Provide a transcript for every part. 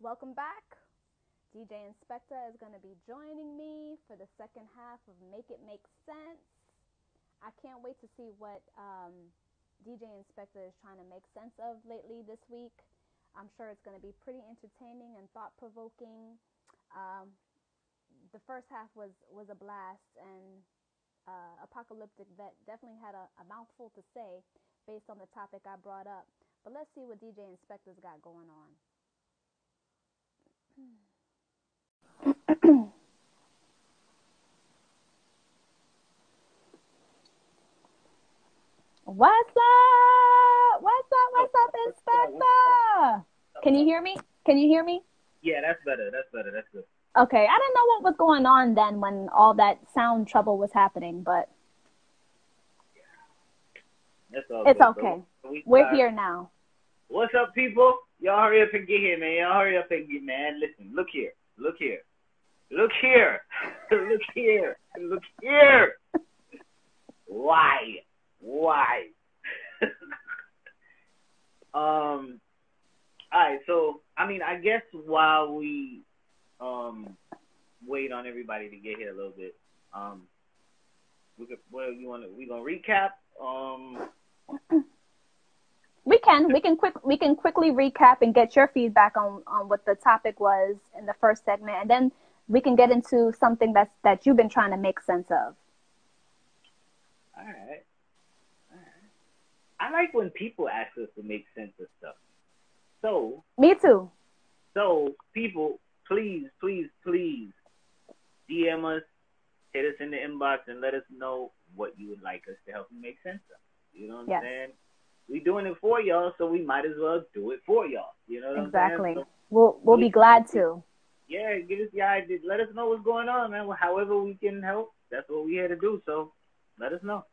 Welcome back. DJ Inspecta is going to be joining me for the second half of Make It Make Sense. I can't wait to see what DJ Inspecta is trying to make sense of lately this week. I'm sure it's going to be pretty entertaining and thought-provoking. The first half was a blast, and Apocalyptic Vet definitely had a mouthful to say based on the topic I brought up. But let's see what DJ Inspecta's got going on. What's up? What's up, Inspecta? Can you hear me? Yeah, that's better. That's good. Okay, I didn't know what was going on then when all that sound trouble was happening, but It's all it's good, okay. bro. We're here now. What's up, people? Y'all hurry up and get here, man. Man. Listen, look here. Why? Alright, so I guess while we wait on everybody to get here a little bit, we gonna recap? We can quickly recap and get your feedback on what the topic was in the first segment, and then we can get into something that you've been trying to make sense of. All right. I like when people ask us to make sense of stuff. So Me too. So people, please DM us, hit us in the inbox, and let us know what you would like us to help you make sense of. You know what I'm saying? We doing it for y'all, so we might as well do it for y'all. You know what I'm saying? Exactly. We'll be glad to. Yeah, give us the idea. Let us know what's going on, man. However we can help, that's what we're here to do. So let us know.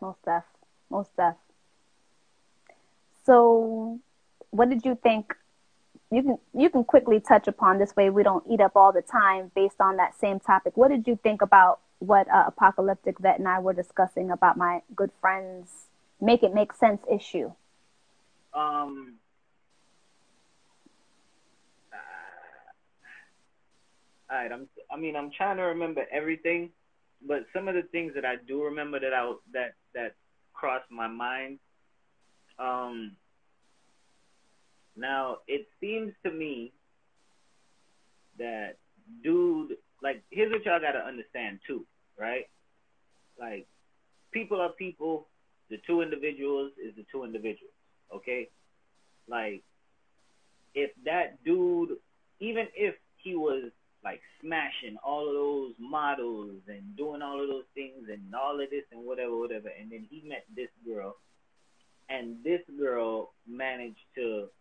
Most def. So, what did you think? You can quickly touch upon, this way we don't eat up all the time based on that same topic. What did you think about what Apocalyptic Vet and I were discussing about my good friend's Make It Make Sense issue? I'm trying to remember everything, but some of the things that I do remember that crossed my mind. Now it seems to me that here's what y'all gotta understand too, right? Like, people are people. The two individuals is the two individuals, okay? Like, if that dude, even if he was like smashing all of those models and doing all of those things and all of this and whatever, and then he met this girl, and this girl managed to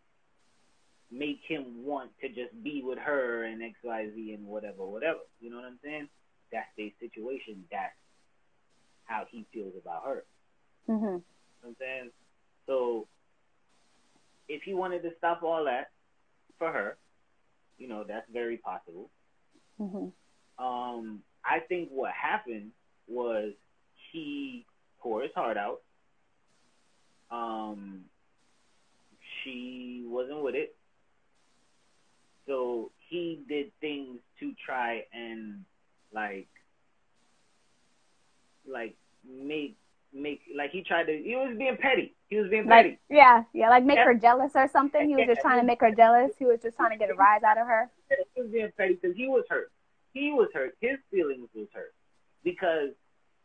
make him want to just be with her and XYZ and whatever. You know what I'm saying? That's their situation. That's how he feels about her. Mm-hmm. You know what I'm saying? So if he wanted to stop all that for her, that's very possible. Mm-hmm. I think what happened was he poured his heart out. She wasn't with it. So he did things to try and he was being petty. Yeah, make her jealous or something. He was just trying to make her jealous. He was just trying to get a rise out of her. He was being petty because he was hurt. His feelings was hurt. Because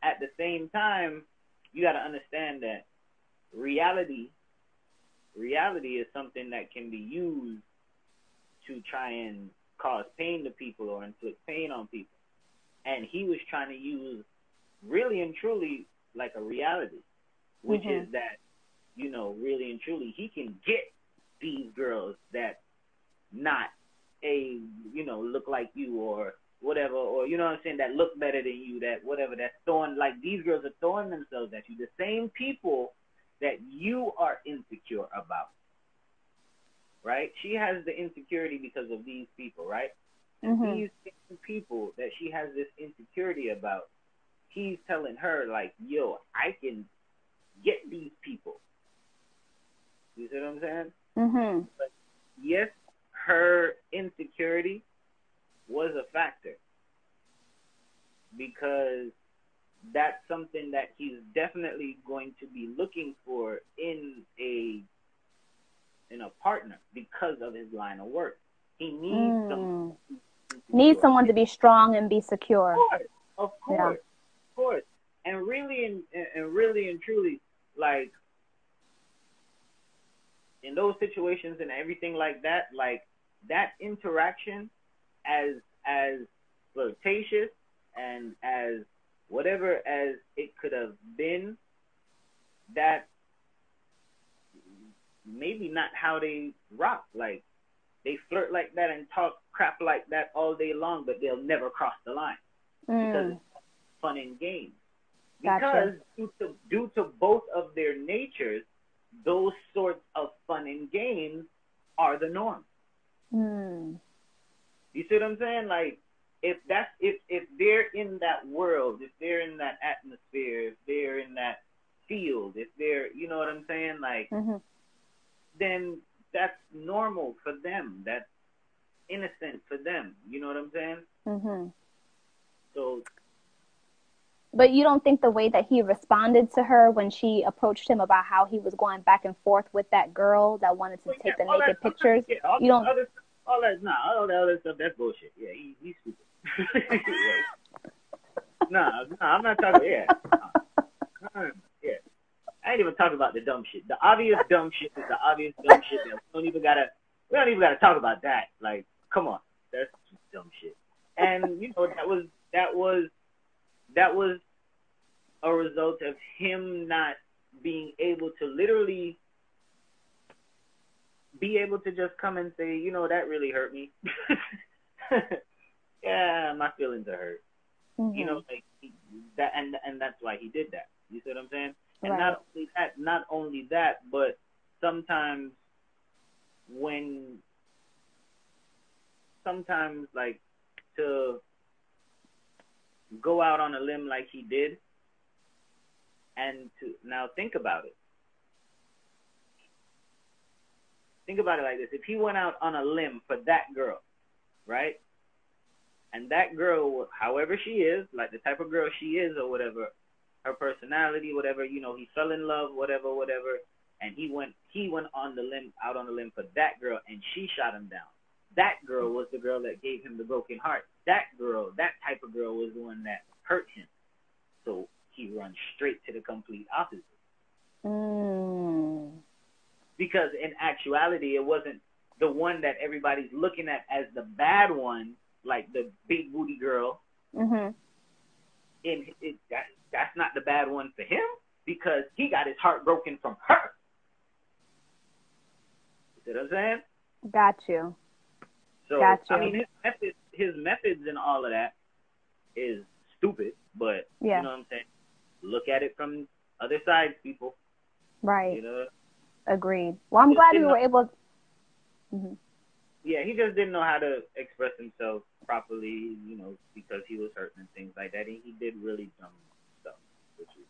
at the same time, you got to understand that reality is something that can be used to try and cause pain to people or inflict pain on people. And he was trying to use really and truly like a reality, which is that, really and truly, he can get these girls that not look like you or whatever, or you know what I'm saying, that look better than you, that whatever, that's throwing, like, these girls are throwing themselves at you, the same people that you are insecure about, right? She has the insecurity because of these people, right? And these people that she has this insecurity about, he's telling her, like, yo, I can get these people. You see what I'm saying? Mm-hmm. But yes, her that's something that he's definitely going to be looking for in a partner because of his line of work. He needs someone to be strong and be secure. Of course. And really and truly, like, in those situations and everything like that interaction, as flirtatious and as whatever as it could have been, that maybe not how they rock. Like, they flirt like that and talk crap like that all day long, but they'll never cross the line because it's fun and games. Because due to both of their natures, those sorts of fun and games are the norm. You see what I'm saying? Like, if they're in that world, if they're in that atmosphere, if they're in that field, if they're, you know what I'm saying? Like, then that's normal for them. That's innocent for them. You know what I'm saying? So. But you don't think the way that he responded to her when she approached him about how he was going back and forth with that girl that wanted to take the naked pictures? All that other stuff, that's bullshit. Yeah, he's stupid. I'm not talking. Yeah. I ain't even talking about the dumb shit. The obvious dumb shit is the obvious dumb shit. We don't even gotta talk about that. Like, come on, that's just dumb shit. And you know, that was a result of him not being able to literally be able to just come and say, you know, that really hurt me. Yeah, my feelings are hurt. You know, like that, and that's why he did that. You see what I'm saying? And not only that, but sometimes like, to go out on a limb like he did, and to now think about it. Think about it like this. If he went out on a limb for that girl, right? And that girl, however she is, like the type of girl she is or whatever, her personality, whatever, you know, he fell in love, whatever, and he went out on the limb for that girl, and she shot him down. That girl was the girl that gave him the broken heart. That type of girl was the one that hurt him. So he runs straight to the complete opposite. Because in actuality, it wasn't the one that everybody's looking at as the bad one, like the big booty girl. That's not the bad one for him, because he got his heart broken from her. You see what I'm saying? Got you. So, I mean, his methods and all of that is stupid, but you know what I'm saying? Look at it from other sides, people. Right. You know? Agreed. Well, I'm glad we were able. Yeah, he just didn't know how to express himself properly, you know, because he was hurting and things like that. And he did really dumb stuff, which is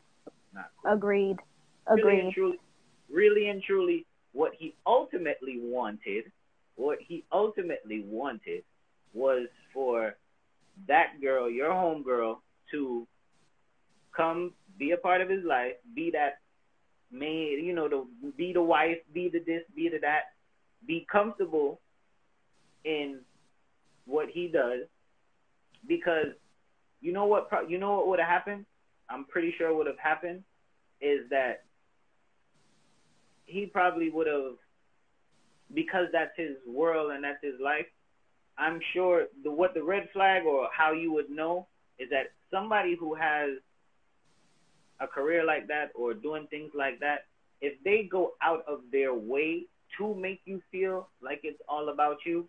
not cool. Agreed. Really and truly, what he ultimately wanted was for that girl, your homegirl, to come be a part of his life, be that maid, you know, be the wife, be the this, be the that, be comfortable in what he does, because you know what would have happened? I'm pretty sure would have happened is that he probably would have, because that's his world and that's his life, I'm sure what the red flag or how you would know is that somebody who has a career like that or doing things like that, if they go out of their way to make you feel like it's all about you,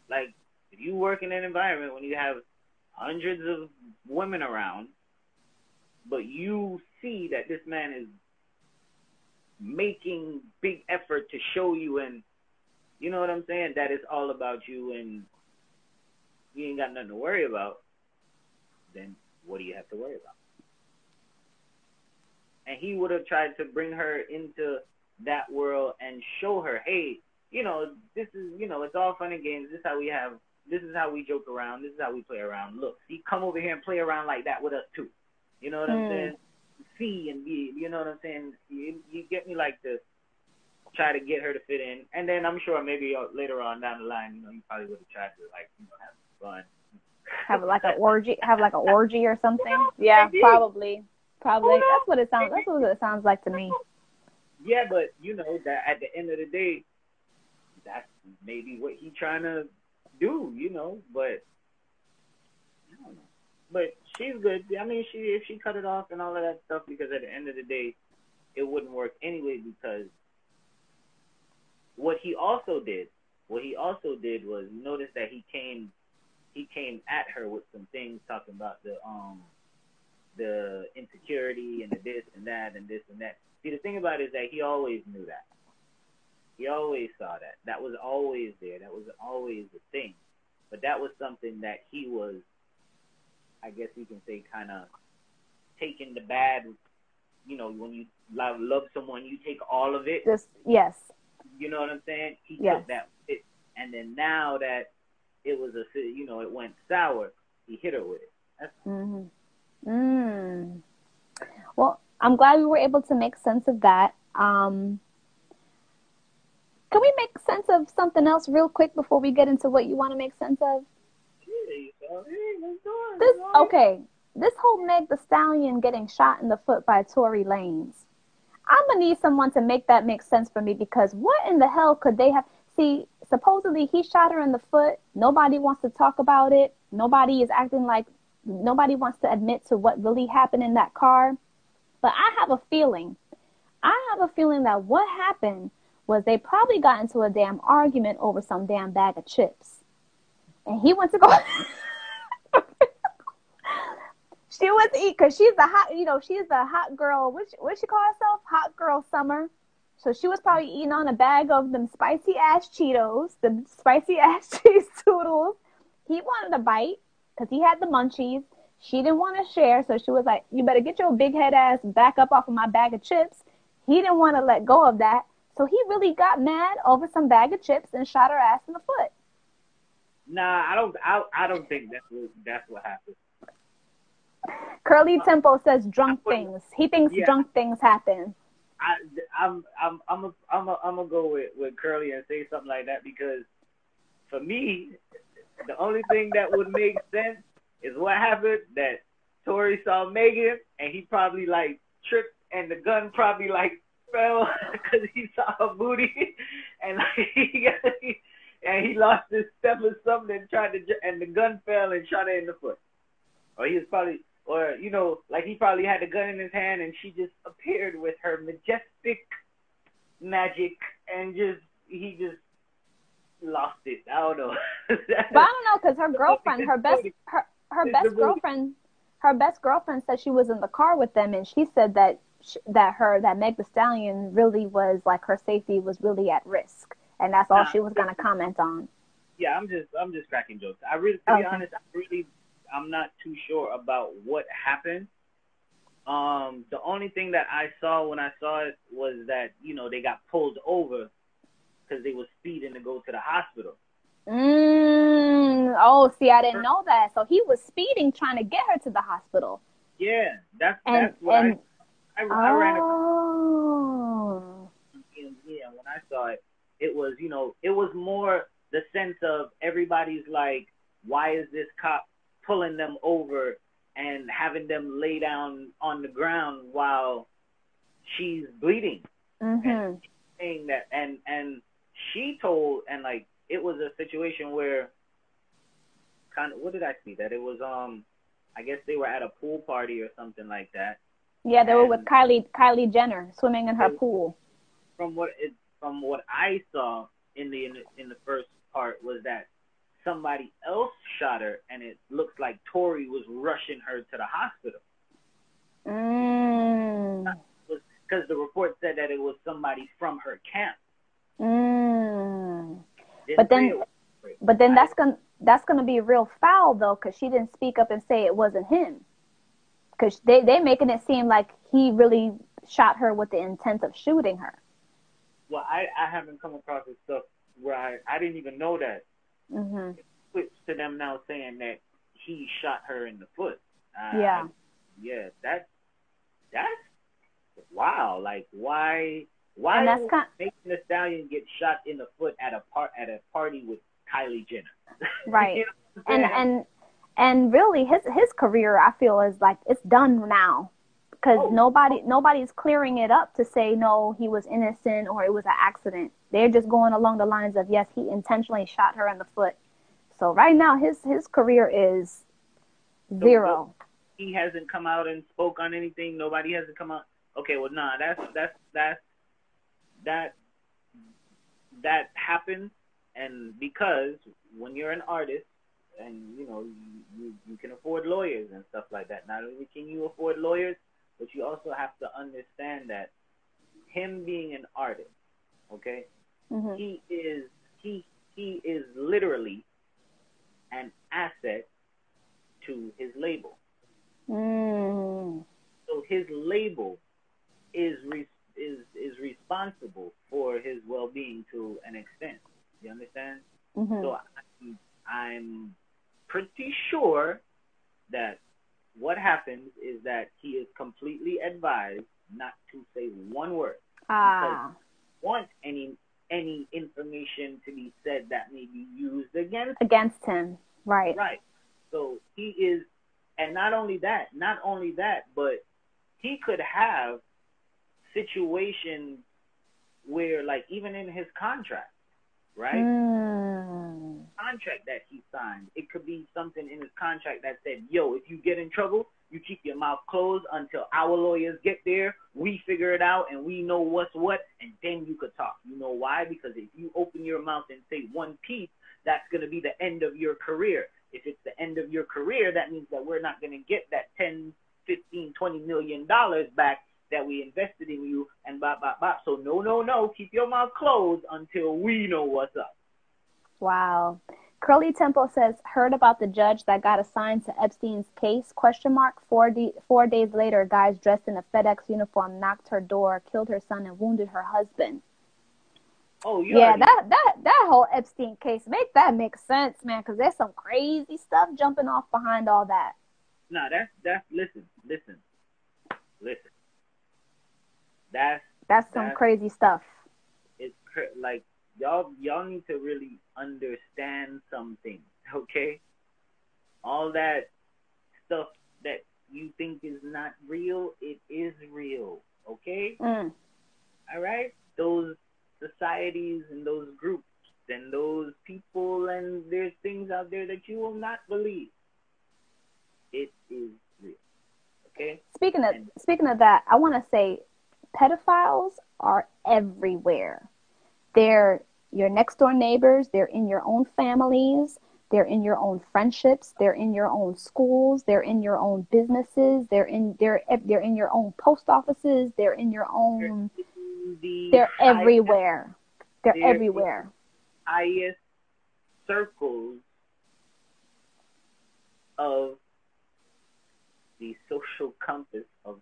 like if you work in an environment when you have hundreds of women around, but you see that this man is making big effort to show you, and you know what I'm saying, that it's all about you and you ain't got nothing to worry about, then what do you have to worry about? And he would have tried to bring her into that world and show her, hey, you know, this is, you know, it's all fun and games. This is how we joke around. This is how we play around. Look, see, come over here and play around like that with us too. You know what I'm saying? See and be, you know what I'm saying? You get me, like, to try to get her to fit in. And then I'm sure maybe later on down the line, you know, you probably would have tried to, like, you know, have some fun. Have like an orgy or something. Yeah, probably. That's what it sounds. That's what it sounds like to me. Yeah, but you know that at the end of the day, that's maybe what he trying to do, you know. But I don't know. But she's good. I mean, if she cut it off and all of that stuff, because at the end of the day, it wouldn't work anyway. Because what he also did was, notice that he came at her with some things, talking about the insecurity and the this and that and this and that. See, the thing about it is that he always knew that. He always saw that. That was always there. That was always the thing. But that was something that he was, I guess you can say, kind of taking the bad. You know, when you love someone, you take all of it. Yes. You know what I'm saying? He took that with it. And then now that it was it went sour, he hit her with it. That's Well, I'm glad we were able to make sense of that. Can we make sense of something else real quick before we get into what you want to make sense of? This whole Meg The Stallion getting shot in the foot by Torey Lanez. I'm going to need someone to make that make sense for me, because what in the hell could they have? See, supposedly he shot her in the foot. Nobody wants to talk about it. Nobody is acting like, nobody wants to admit to what really happened in that car. But I have a feeling that what happened was they probably got into a damn argument over some damn bag of chips. And he went to go... She went to eat, because she's the hot girl. What she call herself? Hot girl summer. So she was probably eating on a bag of them spicy ass Cheetos, the spicy ass cheese toodles. He wanted a bite because he had the munchies. She didn't want to share, so she was like, "You better get your big head ass back up off of my bag of chips." He didn't want to let go of that, so he really got mad over some bag of chips and shot her ass in the foot. Nah, I don't think that's what happened. Curly Tempo says drunk things. He thinks drunk things happen. I'm gonna go with Curly and say something like that, because for me, the only thing that would make sense is what happened, that Torey saw Megan and he probably like tripped and the gun probably like fell because he saw her booty and like he lost his step or something and the gun fell and shot her in the foot. Or he was probably, or you know, like he probably had the gun in his hand and she just appeared with her majestic magic and he just lost it. I don't know. But I don't know, because her girlfriend, her best girlfriend said she was in the car with them, and she said that Meg The Stallion really was like, her safety was really at risk, and that's all she was gonna comment on. Yeah, I'm just cracking jokes. To be honest, I'm not too sure about what happened. The only thing that I saw when I saw it was that, you know, they got pulled over because they were speeding to go to the hospital. Oh, see, I didn't know that. So he was speeding, trying to get her to the hospital. Yeah, that's what I ran across. Yeah, when I saw it, it was, you know, it was more the sense of everybody's like, why is this cop pulling them over and having them lay down on the ground while she's bleeding? And saying that, and she told, and like, it was a situation where kind of, what did I see? That it was, I guess they were at a pool party or something like that. Yeah, they were with Kylie Jenner swimming in her pool. From what I saw in the first part was that somebody else shot her, and it looks like Torey was rushing her to the hospital. Because the report said that it was somebody from her camp. But then that's gonna be real foul though, because she didn't speak up and say it wasn't him. Because they making it seem like he really shot her with the intent of shooting her. Well, I haven't come across this stuff where I didn't even know that. It switched to them now saying that he shot her in the foot. Yeah. yeah, that's wow. Like, why And that's would kind Meg The Stallion get shot in the foot at a party with Kylie Jenner? right. You know what I'm saying? And really, his career, I feel, is like it's done now, because Oh, nobody's clearing it up to say no, he was innocent or it was an accident. They're just going along the lines of yes, he intentionally shot her in the foot. So right now, his career is so zero. he hasn't come out and spoke on anything. Nobody hasn't come out. Okay, well, nah, that happens, and because when you're an artist and you can afford lawyers and stuff like that. Not only can you afford lawyers, but you also have to understand that him being an artist, okay, Mm-hmm. he is literally an asset to his label. Mm. So his label is responsible for his well-being to an extent. You understand? Mm-hmm. So I'm pretty sure that what happens is that he is completely advised not to say one word because he wants any information to be said that may be used against him. Right. Right. So he is, and not only that, but he could have situations where, like, even in his contract, right? Contract that he signed, it could be something in his contract that said, yo, if you get in trouble, you keep your mouth closed until our lawyers get there, we figure it out, and we know what's what, and then you could talk. You know why? Because if you open your mouth and say one piece, that's going to be the end of your career. If it's the end of your career, that means that we're not going to get that 10, 15, $20 million back that we invested in you, and blah, blah, blah. So no, keep your mouth closed until we know what's up. Wow. Curly Temple says, heard about the judge that got assigned to Epstein's case, question mark. 4 days later, guys dressed in a FedEx uniform knocked her door, killed her son, and wounded her husband. Oh, yeah, that whole Epstein case, make sense, man, because there's some crazy stuff jumping off behind all that. Nah, that's listen. That's some crazy stuff. It's like y'all need to really understand something, okay? All that stuff that you think is not real, it is real, okay? All right? Those societies and those groups and those people, and there's things out there that you will not believe. It is real, okay? Speaking of that, I want to say pedophiles are everywhere. They're your next door neighbors. They're in your own families. They're in your own friendships. They're in your own schools. They're in your own businesses. They're in your own post offices. They're in your own. They're everywhere. They're everywhere. Highest circles of the social compass of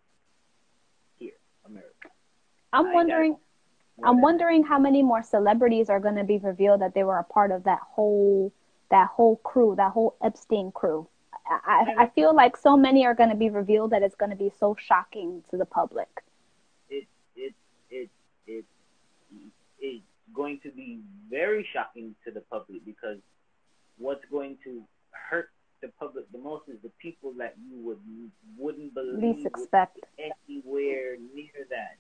here, America. I'm wondering how many more celebrities are going to be revealed that they were a part of that whole crew, that whole Epstein crew. I feel like so many are going to be revealed that it's going to be so shocking to the public. It's going to be very shocking to the public, because what's going to hurt the public the most is the people that you wouldn't believe least expect anywhere near that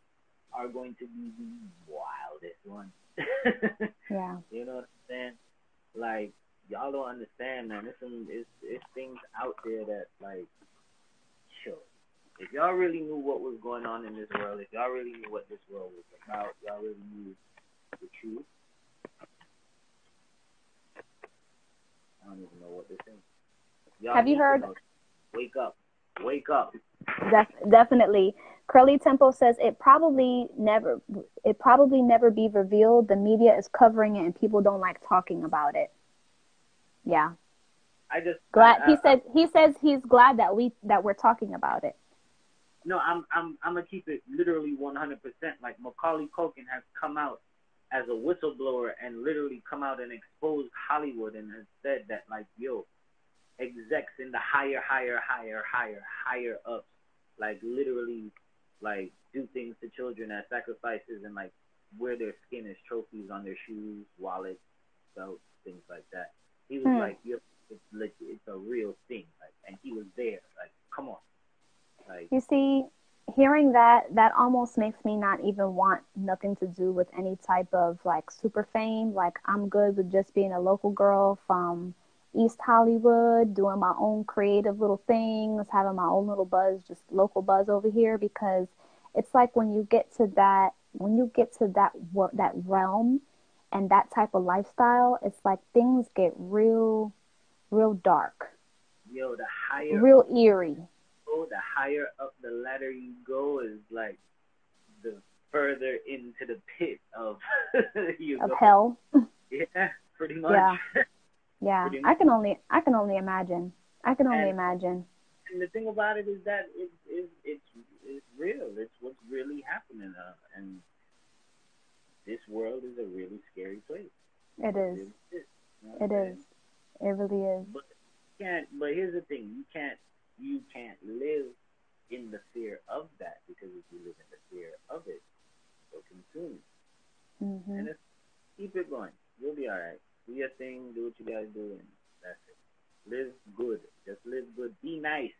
are going to be the wildest ones. Yeah. You know what I'm saying? Like, y'all don't understand, man. It's things out there that, like, sure. If y'all really knew what was going on in this world, if y'all really knew what this world was about, y'all really knew the truth. I don't even know what this is. Have you heard? Wake up. Definitely. Curly Temple says it probably never be revealed. The media is covering it and people don't like talking about it. Yeah. He says he's glad that we're talking about it. No, I'm gonna keep it literally 100%. Like, Macaulay Culkin has come out as a whistleblower and literally come out and exposed Hollywood and has said that, like, yo, execs in the higher ups like literally, like do things to children as sacrifices and like wear their skin as trophies on their shoes, wallets, belts, things like that. He was like, "Yo, it's legit, it's a real thing." Like, and he was there. Like, come on. Like, You see, hearing that almost makes me not even want nothing to do with any type of like super fame. Like, I'm good with just being a local girl from East Hollywood, doing my own creative little things, having my own little buzz, just local buzz over here. Because it's like when you get to that realm and that type of lifestyle, it's like things get real, real dark, yo, the higher real up eerie. the higher up the ladder you go is like the further into the pit of you Of go. hell. Yeah, pretty much. Yeah. Yeah. Pretty I much. can only imagine. I can only And imagine. and the thing about it is that it's real. It's what's really happening, and this world is a really scary place. It is. Really is. You know what It I'm is. saying? It really is. But But here's the thing: you can't live in the fear of that, because if you live in the fear of it, it'll consume you. Mhm. And it's, keep it going. You'll be all right. Do your thing. Do what you gotta do, and that's it. Live good. Just live good. Be nice.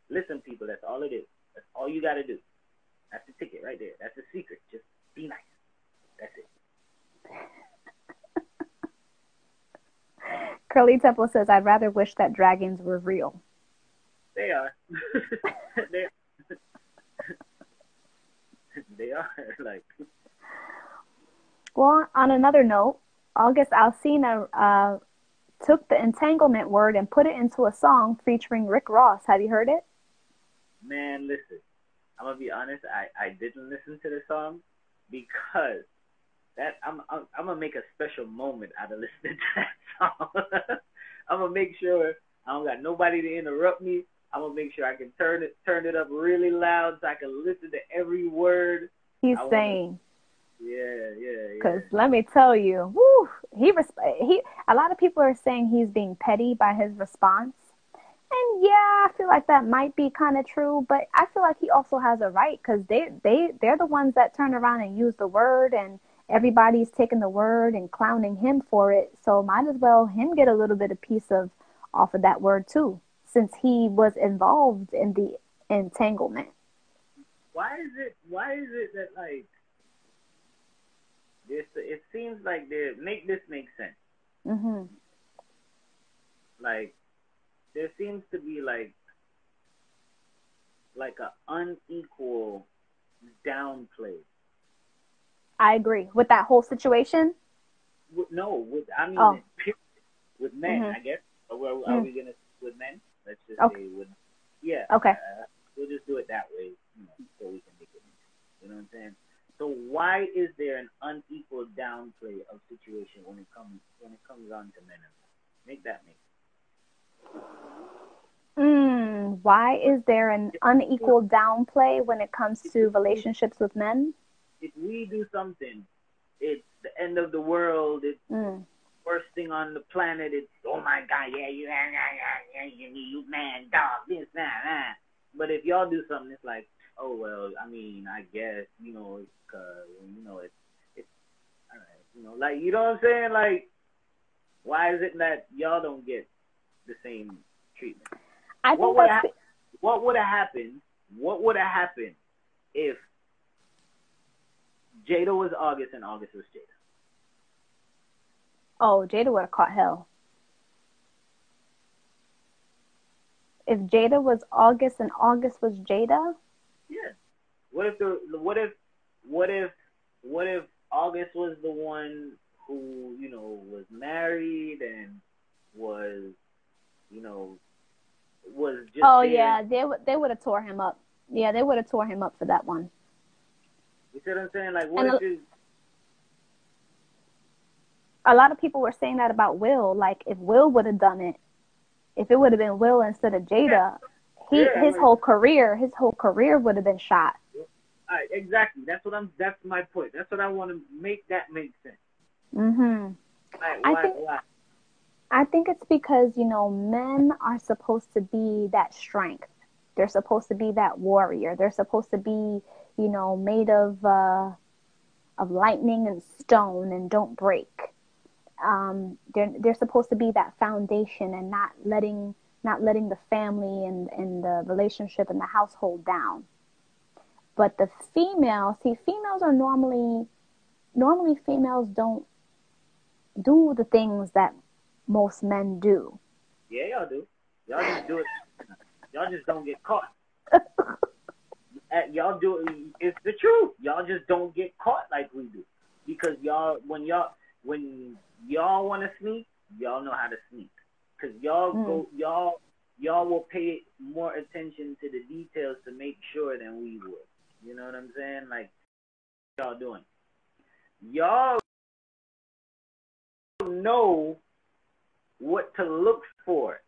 Listen, people. That's all it is. That's all you gotta do. That's the ticket right there. That's the secret. Just be nice. That's it. Curly Temple says, "I'd rather wish that dragons were real." They are. they, they are. Like, Well, on another note, August Alsina took the entanglement word and put it into a song featuring Rick Ross. Have you heard it? man, listen. I'm gonna be honest. I didn't listen to the song because that I'm gonna make a special moment out of listening to that song. I'm gonna make sure I don't got nobody to interrupt me. I'm gonna make sure I can turn it up really loud so I can listen to every word. He's I saying, yeah. because let me tell you, woo, he. A lot of people are saying he's being petty by his response. And yeah, I feel like that might be kind of true, but I feel like he also has a right, because they're the ones that turn around and use the word, and everybody's taking the word and clowning him for it. So might as well him get a little bit of piece of off of that word too, since he was involved in the entanglement. Why is it that like this? It seems like they make this make sense. Mhm. Like, there seems to be like a unequal downplay. I agree with that whole situation. No, I mean, Oh. with men, Mhm. I guess. Or are Mm. we gonna with men? Let's just Okay. say with, yeah. Okay. We'll just do it that way, so we can make it. You know what I'm saying? So why is there an unequal downplay of situation when it comes on to men and women? Make that make Why is there an unequal downplay when it comes to sense. relationships with men? If we do something, it's the end of the world. It's worst thing on the planet. It's, oh my God, yeah, you man, dog, this, that. But if y'all do something, it's like, oh well, I mean, I guess, it's all right, like, you know what I'm saying? Like, why is it that y'all don't get the same treatment? I think that's What would have happened? What would have happened if Jada was August and August was Jada? Oh, Jada would have caught hell. If Jada was August and August was Jada? Yeah. What if August was the one who, was married and was, was just Oh there? yeah, they would have tore him up. Yeah, they would have tore him up for that one. You see what I'm saying? Like, And what if a lot of people were saying that about Will. Like, if Will would have done it, if it would have been Will instead of Jada, his whole career would have been shot. Exactly. That's my point. That's what I want to make that make sense. Mhm. Why? I think it's because, men are supposed to be that strength. They're supposed to be that warrior. They're supposed to be, you know, made of lightning and stone and don't break. They're supposed to be that foundation and not letting the family and the relationship and the household down. But the females are normally females don't do the things that most men do. Yeah, y'all do. Y'all just do it. Y'all just don't get caught. Y'all do it. It's the truth. Y'all just don't get caught like we do. Because when y'all want to sneak, y'all know how to sneak. Because y'all will pay more attention to the details to make sure than we would. You know what I'm saying? Like, y'all doing? Y'all know what to look for.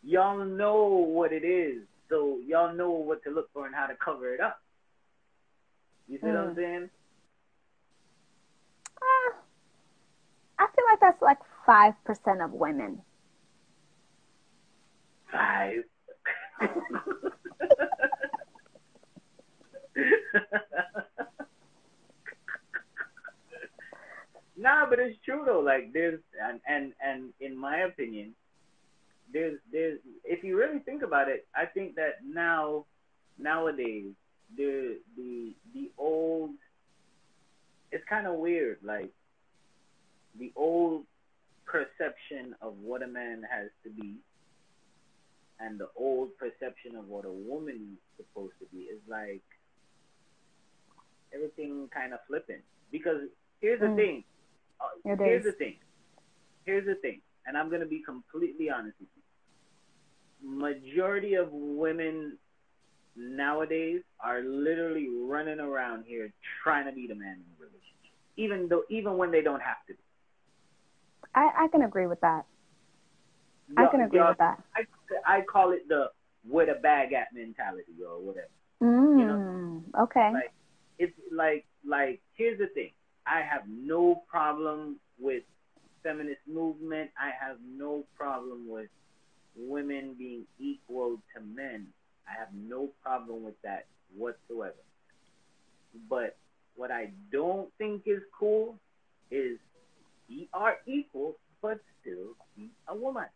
Y'all know what it is. So y'all know what to look for and how to cover it up. You see what I'm saying? I feel like that's like 5% of women. 5. Nah, but it's true though. Like there's and in my opinion, there's if you really think about it, I think that nowadays the old, it's kind of weird. Like the old perception of what a man has to be and the old perception of what a woman is supposed to be is like everything kind of flipping. Because here's the thing. Here's the thing. And I'm going to be completely honest with you. Majority of women nowadays are literally running around here trying to be the man in the relationship. Even when they don't have to be. I can agree with that. I can agree with that. I call it the where the bag at mentality or whatever. You know? Okay. Like it's like here's the thing. I have no problem with feminist movement. I have no problem with women being equal to men. I have no problem with that whatsoever. But what I don't think is cool is we are equal, but still be a woman.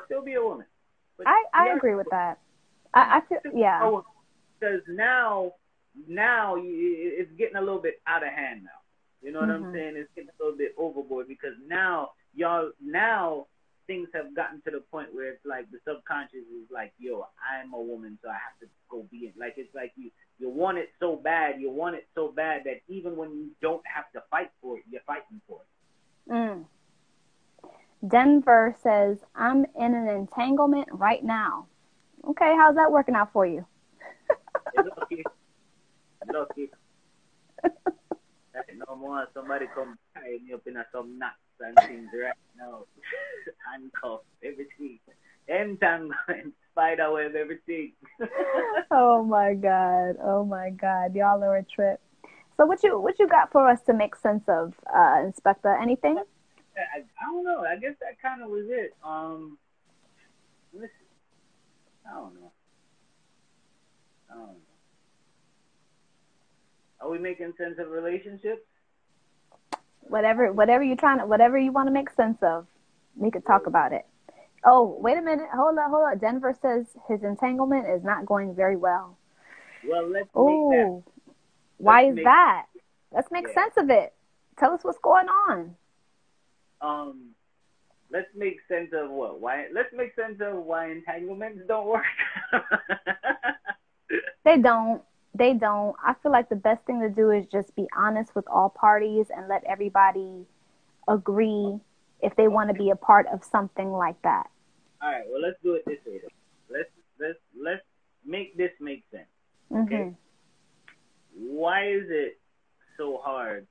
Still be a woman. But I agree with that. I feel, yeah. Because now it's getting a little bit out of hand now. You know what I'm saying? It's getting a little bit overboard because now things have gotten to the point where it's like the subconscious is like, yo, I'm a woman, so I have to go be it. Like it's like you want it so bad, that even when you don't have to fight for it, you're fighting for it. Denver says, I'm in an entanglement right now. Okay, how's that working out for you? Lucky. No more somebody come tie me up in some knots and things right now. Handcuffs, everything. Entanglement, spiderweb, everything. Oh my God. Y'all are a trip. So what you got for us to make sense of, Inspecta? Anything? I don't know. I guess that kind of was it. Listen, I don't know. Are we making sense of relationships? Whatever you want to make sense of, we could talk about it. Oh, wait a minute. Hold on. Denver says his entanglement is not going very well. Well, let's make that. Why is that? Let's make sense of it. Tell us what's going on. Let's make sense of what? Why? Let's make sense of why entanglements don't work. They don't. I feel like the best thing to do is just be honest with all parties and let everybody agree if they want to be a part of something like that. All right. Well, let's do it this way. Let's make this make sense. Okay. Why is it so hard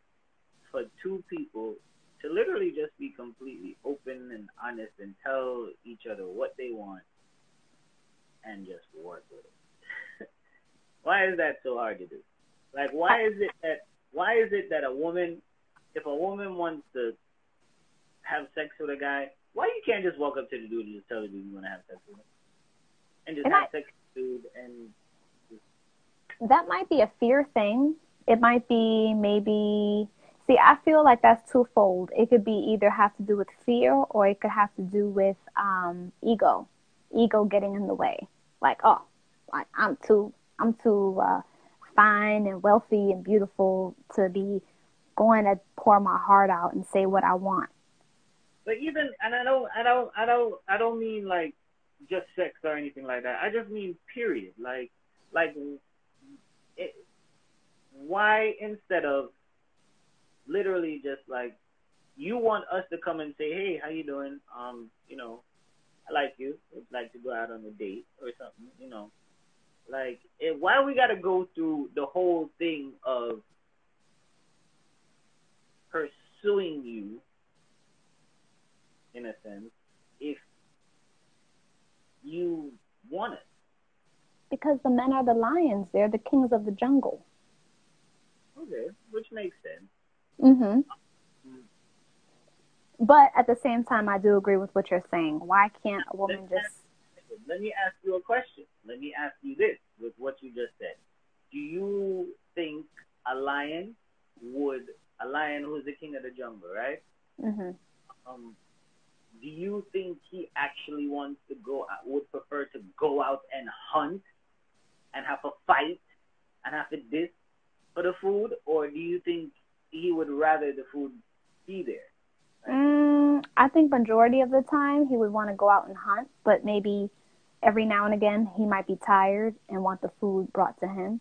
for two people to literally just be completely open and honest and tell each other what they want and just work with it? Why is that so hard to do? Like, why is it that a woman, if a woman wants to have sex with a guy, why you can't just walk up to the dude and just tell the dude you want to have sex with him? And just have sex dude, and That might be a fear thing. It might be maybe. See, I feel like that's twofold. It could be either have to do with fear, or it could have to do with ego getting in the way. Like, oh, like I'm too fine and wealthy and beautiful to be going to pour my heart out and say what I want. but even, and I don't mean like just sex or anything like that. I just mean period. Like, it, why instead of literally just like you want us to come and say, hey, how you doing? I like you. Would like to go out on a date or something. Like, why we got to go through the whole thing of pursuing you, in a sense, if you want it? Because the men are the lions. They're the kings of the jungle. Okay, which makes sense. Mm-hmm. But at the same time, I do agree with what you're saying. Why can't a woman just... Let me ask you a question. Let me ask you this with what you just said. Do you think a lion who's the king of the jungle, right? Mm-hmm. Do you think he actually would prefer to go out and hunt and have a fight and have to this for the food, or do you think he would rather the food be there? Right? I think majority of the time he would want to go out and hunt, but maybe every now and again he might be tired and want the food brought to him.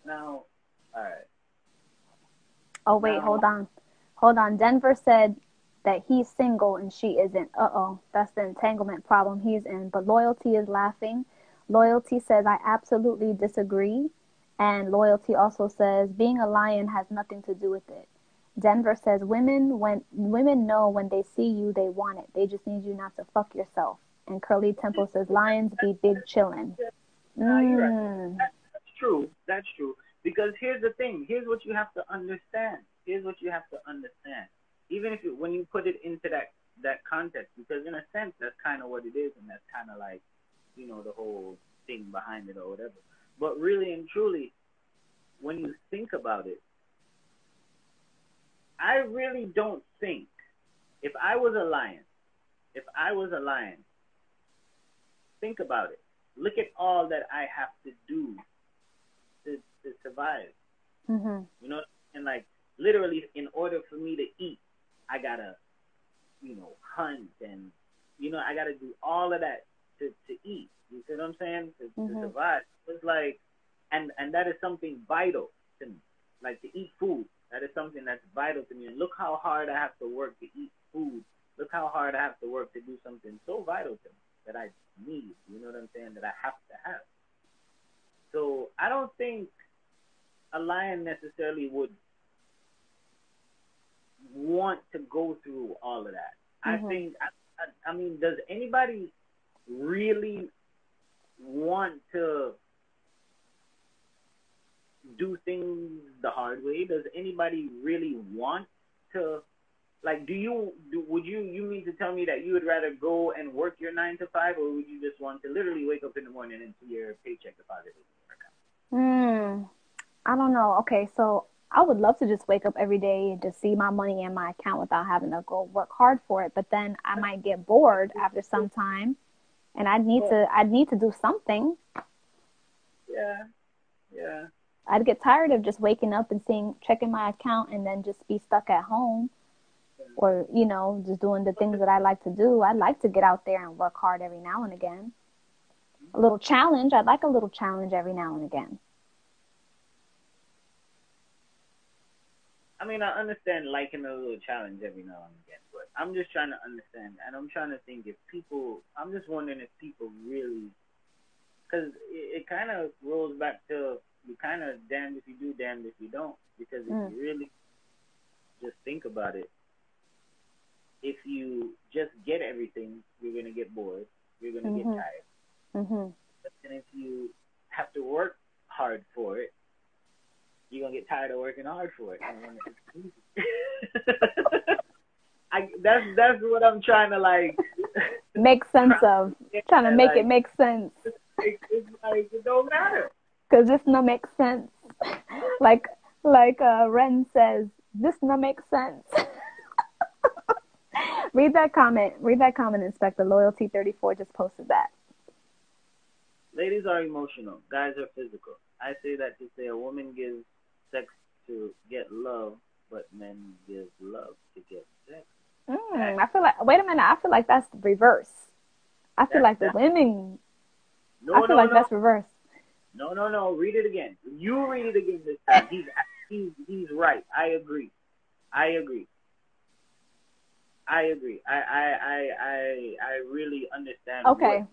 Now, all right. Oh, wait, hold on. Denver said that he's single and she isn't. Uh-oh, that's the entanglement problem he's in. But Loyalty is laughing. Loyalty says, I absolutely disagree. And Loyalty also says, being a lion has nothing to do with it. Denver says, women know when they see you, they want it. They just need you not to fuck yourself. And Curly Temple says, lions be big chillin'. You're right. That's true. That's true. Because here's the thing. Here's what you have to understand. Even if when you put it into that context, because in a sense that's kind of what it is, and that's kind of like, the whole thing behind it or whatever. But really and truly, when you think about it, I really don't think if I was a lion, think about it. Look at all that I have to do to survive. Mm-hmm. And like literally, in order for me to eat, I gotta, hunt, and I gotta do all of that to eat. You see what I'm saying? To survive. It's like, and that is something vital to me. Like, to eat food, that is something that's vital to me. And look how hard I have to work to eat food. Look how hard I have to work to do something so vital to me that I need. You know what I'm saying? That I have to have. So I don't think a lion necessarily would want to go through all of that. I think, I mean, does anybody really want to do things the hard way? Does anybody really want to, like, would you mean to tell me that you would rather go and work your 9 to 5, or would you just want to literally wake up in the morning and see your paycheck deposited in your account? I don't know. Okay, so I would love to just wake up every day and just see my money in my account without having to go work hard for it. But then I might get bored after some time, and I'd need to do something. Yeah. I'd get tired of just waking up and checking my account and then just be stuck at home, or just doing the things that I like to do. I'd like to get out there and work hard every now and again. A little challenge. I'd like a little challenge every now and again. I mean, I understand liking a little challenge every now and again, but I'm just trying to understand, and I'm trying to think I'm just wondering if people really, because it kind of rolls back to, you kind of damned if you do, damned if you don't, because if you really just think about it, if you just get everything, you're going to get bored, you're going to get tired. And if you have to work hard for it, you're going to get tired of working hard for it. That's what I'm trying to, like, make sense of. Trying to make it make sense. Like, it don't matter. Because this no makes sense. like Ren says, this no makes sense. Read that comment, Inspecta. Loyalty 34 just posted that. Ladies are emotional. Guys are physical. I say that to say a woman gives sex to get love, but men give love to get sex. I feel like, wait a minute, I feel like that's the reverse. I feel like the women, that's reverse. No. Read it again. You read it again this time. He's right. I agree. I really understand. Okay.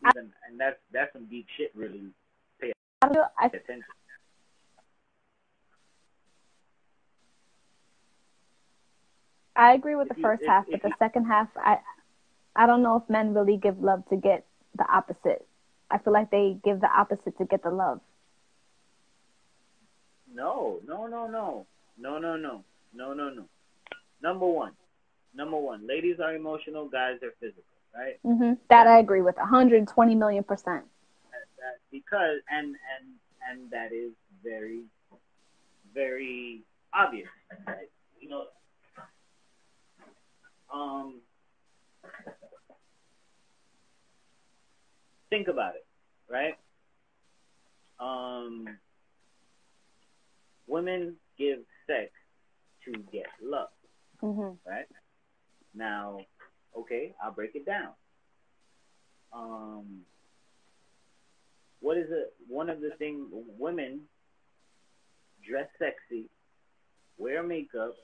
And that's some deep shit. Really, pay attention. I agree with the first half, but the second half, I don't know if men really give love to get the opposite. I feel like they give the opposite to get the love. No. Number one. Ladies are emotional, guys are physical, right? Mm-hmm. That I agree with 120 million %. Because and that is very, very obvious, right? You know, think about it, right? Women give sex to get love, right? Now, okay, I'll break it down. What is it? One of the things, women dress sexy, wear makeup,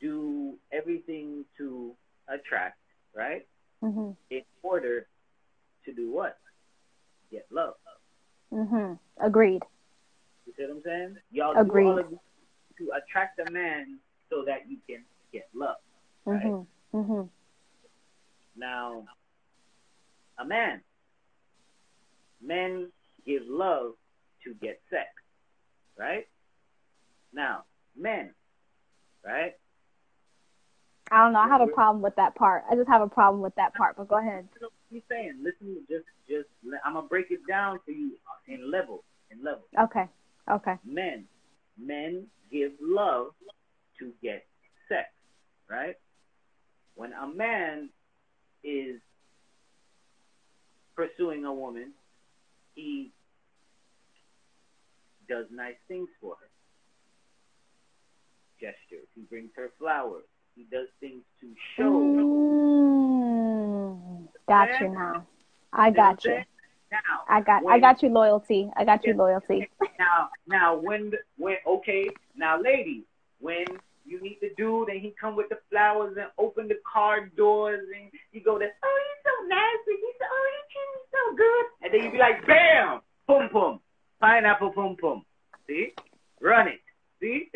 do everything to attract, right? In order to do what? Get love. Agreed. You see what I'm saying? Y'all Agreed. do all of this to attract a man so that you can get love, right? Now, a man. Men give love to get sex, right? Now, men, right? I don't know. I have a problem with that part. I just have a problem with that part, but go ahead. What you saying? Listen, just I'm gonna break it down for you in level. Okay. Men give love to get sex, right? When a man is pursuing a woman, he does nice things for her. Gestures. He brings her flowers. He does things to show. Got you now. I got you. Now, I got you, loyalty. I got you, loyalty. Now, when okay, now, ladies, when you meet the dude and he come with the flowers and open the car doors and you go there, oh, he's so nasty. He's so, oh, he treats me so good. And then you be like, bam, pum pum, pineapple pum pum. See, run it. See,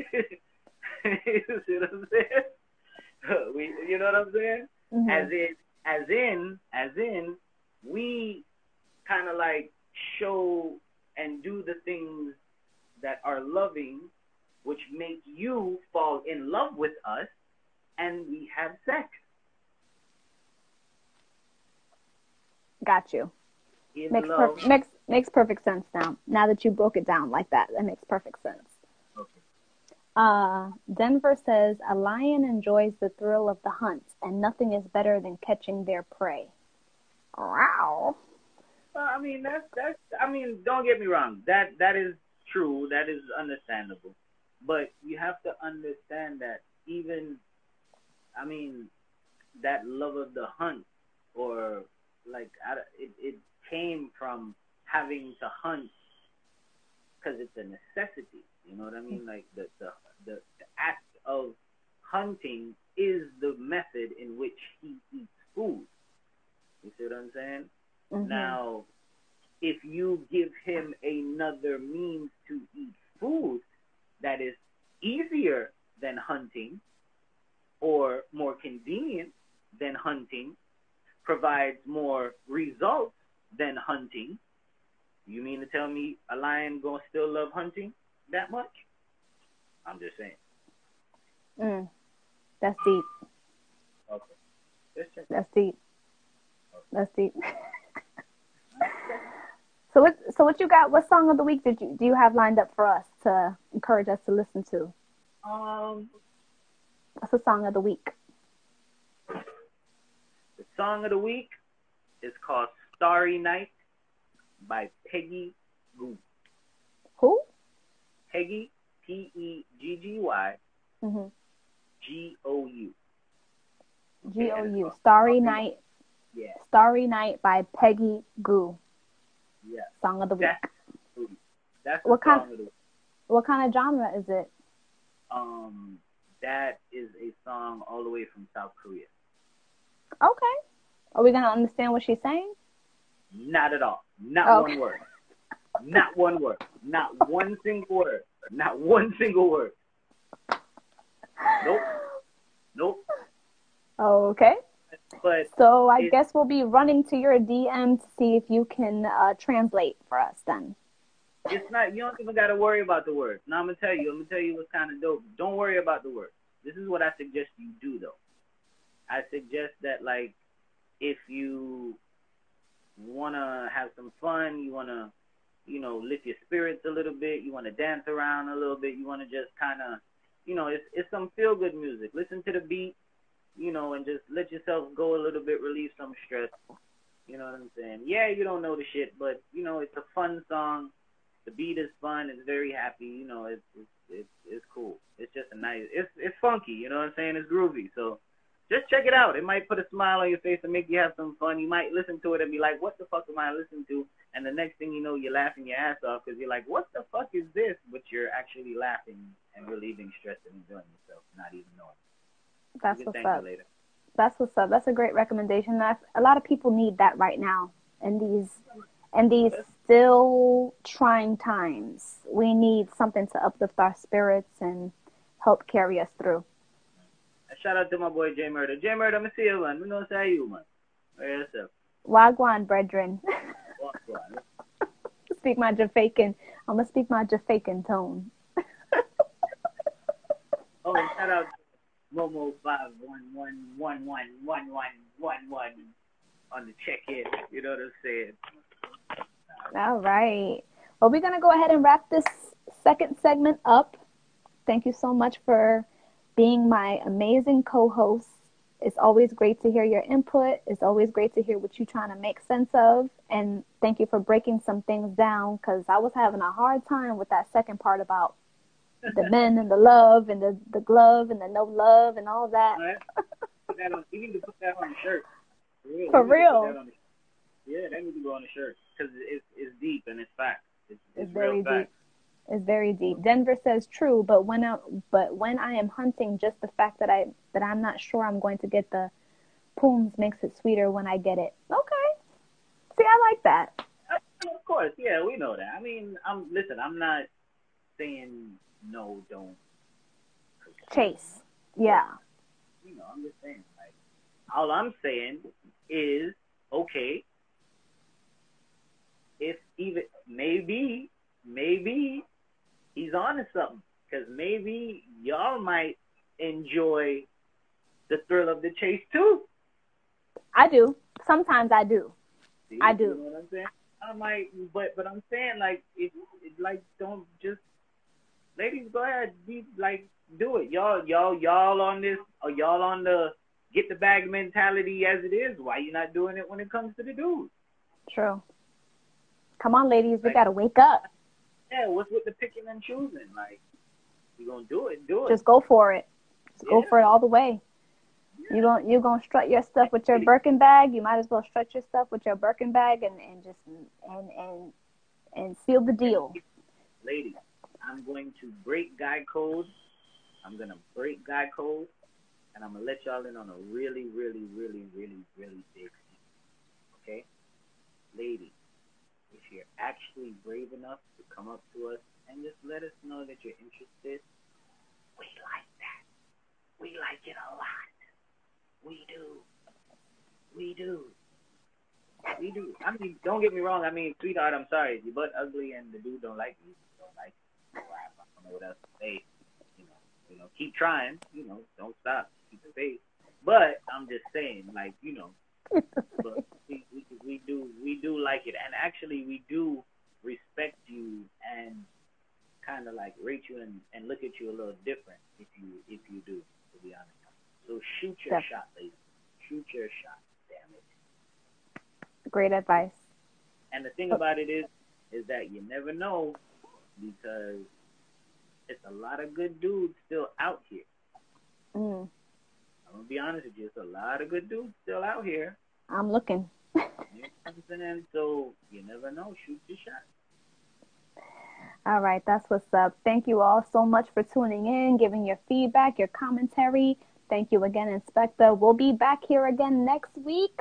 you see what I'm saying? You know what I'm saying? As in, we kind of like show and do the things that are loving, which make you fall in love with us, and we have sex. Got you. Makes perfect sense now. Now that you broke it down like that, that makes perfect sense. Okay. Denver says, a lion enjoys the thrill of the hunt, and nothing is better than catching their prey. Wow. I mean, don't get me wrong. That is true. That is understandable. But you have to understand that even, that love of the hunt, or like, it came from having to hunt because it's a necessity. You know what I mean? Like the act of hunting is the method in which he eats food. You see what I'm saying? Now, if you give him another means to eat food that is easier than hunting or more convenient than hunting, provides more results than hunting, you mean to tell me a lion gonna still love hunting that much? I'm just saying. That's deep. Okay. That's deep. Okay. That's deep. what you got? What song of the week do you have lined up for us to encourage us to listen to? What's the song of the week? The song of the week is called Starry Night by Peggy Gou. Who? Peggy, Peggy, Mhm. Gou. Gou. Starry Night. Yeah. Starry Night by Peggy Gou. Yeah. Song of the week. That's what song kind? of the week. What kind of genre is it? That is a song all the way from South Korea. Okay. Are we gonna understand what she's saying? Not at all. Not one word. Not one word. Not one single word. Not one single word. Nope. Okay. But so I guess we'll be running to your DM to see if you can translate for us then. It's not. You don't even got to worry about the words. Now I'm gonna tell you what's kind of dope. Don't worry about the words. This is what I suggest you do though. I suggest that like if you wanna have some fun, you wanna lift your spirits a little bit, you wanna dance around a little bit, you wanna just kind of it's some feel good music. Listen to the beat, and just let yourself go a little bit, relieve some stress. You know what I'm saying? Yeah, you don't know the shit, but it's a fun song. The beat is fun. It's very happy. It's cool. It's just a nice. It's funky. You know what I'm saying? It's groovy. So just check it out. It might put a smile on your face and make you have some fun. You might listen to it and be like, "What the fuck am I listening to?" And the next thing you know, you're laughing your ass off because you're like, "What the fuck is this?" But you're actually laughing and relieving stress and enjoying yourself, not even knowing. That's what's up. That's what's up. That's a great recommendation. A lot of people need that right now in these still trying times. We need something to uplift our spirits and help carry us through. Shout out to my boy J Murder. J Murder, I'm gonna see you, man. We gonna say you, man. What's up? Wagwan, brethren. Wagwan. Speak my Jamaican. I'm gonna speak my Jamaican tone. Oh, and shout out to Momo 511111111 on the check-in. You know what I'm saying? All right. Well, we're gonna go ahead and wrap this second segment up. Thank you so much for being my amazing co-host. It's always great to hear your input. It's always great to hear what you're trying to make sense of. And thank you for breaking some things down because I was having a hard time with that second part about the men and the love and the glove and the no love and all that. All right. You need to put that on the shirt. For real. Yeah, that needs to go on the shirt because it's deep and it's fact. It's very real fact. Deep. It's very deep. Denver says true, but when I am hunting, just the fact that I'm not sure I'm going to get the pooms makes it sweeter when I get it. Okay. See, I like that. Of course, yeah, we know that. I mean, I'm not saying no, don't chase. Yeah. I'm just saying, like, all I'm saying is, okay, if even maybe he's on to something, because maybe y'all might enjoy the thrill of the chase too. I do. Sometimes I do. See, I do. You know what I'm saying? I might, but I'm saying like it like don't just ladies go ahead, be like do it. Y'all on this or y'all on the get the bag mentality as it is. Why you not doing it when it comes to the dudes? True. Come on, ladies, we gotta wake up. Yeah, what's with the picking and choosing? Like, you gonna do it, do it. Just go for it. Just go for it all the way. Yeah. You gonna strut your stuff with your Birkin bag. You might as well strut your stuff with your Birkin bag and just seal the deal. Ladies, I'm going to break guy code. I'm gonna break guy code, and I'm gonna let y'all in on a really, really, really, really, really big thing. Okay, ladies, if you're actually brave enough to come up to us and just let us know that you're interested, we like that. We like it a lot. We do. I mean, don't get me wrong. I mean, sweetheart, I'm sorry. If your butt ugly and the dude don't like you, don't like you. I don't know what else to say. You know, keep trying. Don't stop. Keep the faith. But I'm just saying, like, but we we do like it, and actually we do respect you and kind of like rate you and look at you a little different if you do, to be honest. So shoot your shot, ladies. Shoot your shot. Damn it. Great advice. And the thing about it is that you never know, because it's a lot of good dudes still out here. I'm gonna be honest with you, it's a lot of good dudes still out here. I'm looking. You know what I'm saying? So you never know. Shoot your shot. All right, that's what's up. Thank you all so much for tuning in, giving your feedback, your commentary. Thank you again, Inspecta. We'll be back here again next week.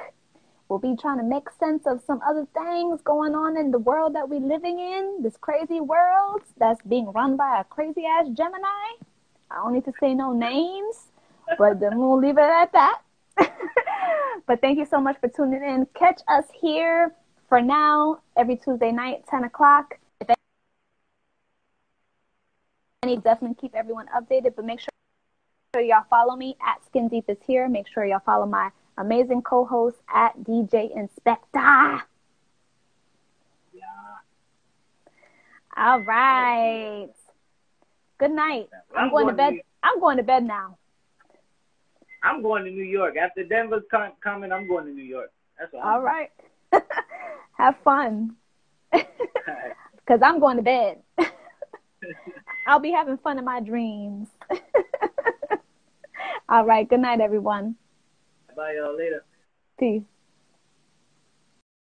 We'll be trying to make sense of some other things going on in the world that we're living in, this crazy world that's being run by a crazy-ass Gemini. I don't need to say no names, but then we'll leave it at that. But thank you so much for tuning in. Catch us here for now every Tuesday night, 10 o'clock. Definitely keep everyone updated, but make sure y'all follow me at Skin Deep is here. Make sure y'all follow my amazing co-host at DJ Inspecta. Yeah. All right. Good night. I'm going to bed. I'm going to bed now. I'm going to New York. After Denver's coming, I'm going to New York. That's what All right. Have fun. Because I'm going to bed. I'll be having fun in my dreams. All right. Good night, everyone. Bye, y'all. Later. Peace.